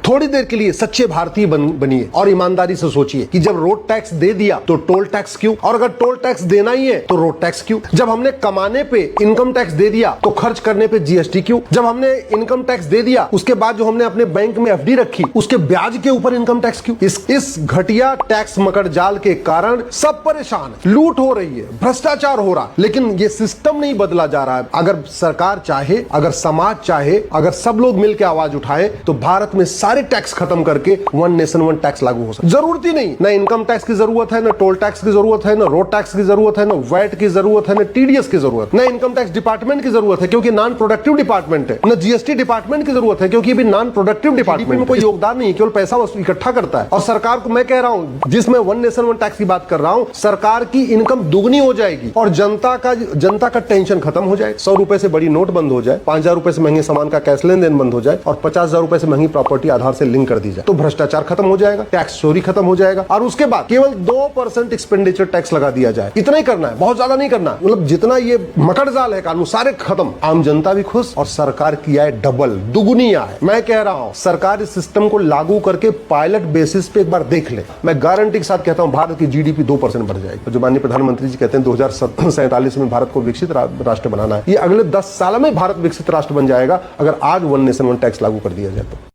थोड़ी देर के लिए सच्चे भारतीय बनिए और ईमानदारी से सोचिए कि जब रोड टैक्स दे दिया तो टोल टैक्स क्यों, और अगर टोल टैक्स देना ही है तो रोड टैक्स क्यों। जब हमने कमाने पे इनकम टैक्स दे दिया तो खर्च करने पे जीएसटी क्यों। जब हमने इनकम टैक्स दे दिया उसके बाद जो हमने अपने बैंक में एफडी रखी उसके ब्याज के ऊपर इनकम टैक्स क्यों। इस घटिया टैक्स मकड़जाल के कारण सब परेशान, लूट हो रही है, भ्रष्टाचार हो रहा, लेकिन ये सिस्टम नहीं बदला जा रहा है। अगर सरकार चाहे, अगर समाज चाहे, अगर सब लोग मिलकर आवाज उठाए तो भारत में सारे टैक्स खत्म करके वन नेशन वन टैक्स लागू हो सकता। जरूरत ही नहीं, ना इनकम टैक्स की जरूरत है, ना टोल टैक्स की जरूरत है, ना रोड टैक्स की जरूरत है, ना वैट की जरूरत है, ना टीडीएस की जरूरत, ना इनकम टैक्स डिपार्टमेंट की जरूरत है क्योंकि नॉन प्रोडक्टिव डिपार्टमेंट है, ना जीएसटी डिपार्टमेंट की जरूरत है क्योंकि भी नॉन प्रोडक्टिव डिपार्टमेंट में कोई योगदान नहीं, केवल पैसा इकट्ठा करता है। और सरकार को मैं कह रहा हूं, जिसमें वन नेशन वन टैक्स की बात कर रहा हूं, सरकार की इनकम दुगनी हो जाएगी और जनता का टेंशन खत्म हो जाए। 100 रुपए से बड़ी नोट बंद हो जाए, 5,000 रुपए से महंगे सामान का कैश लेन देन बंद हो जाए और 50,000 रुपए से महंगी प्रॉपर्टी आधार से लिंक कर दी जाए तो भ्रष्टाचार खत्म हो जाएगा, टैक्स चोरी खत्म हो जाएगा और उसके बाद केवल 2% एक्सपेंडिचर टैक्स लगा दिया जाए। इतना ही करना है, बहुत ज्यादा नहीं करना, मतलब जितना ये मकड़जाल है कानून सारे खत्म, आम जनता भी खुश और सरकार की आय डबल दुगुनी आय। मैं कह रहा हूं सरकार इस सिस्टम को लागू करके पायलट बेसिस पे एक बार देख ले, मैं गारंटी के साथ कहता हूं भारत की जीडीपी 2% बढ़ जाएगी। जो माननीय प्रधानमंत्री जी कहते हैं 2047 में भारत को विकसित राष्ट्र बनाना है, ये अगले 10 साल में भारत विकसित राष्ट्र बन जाएगा अगर आज वन नेशन वन टैक्स लागू कर दिया जाए तो।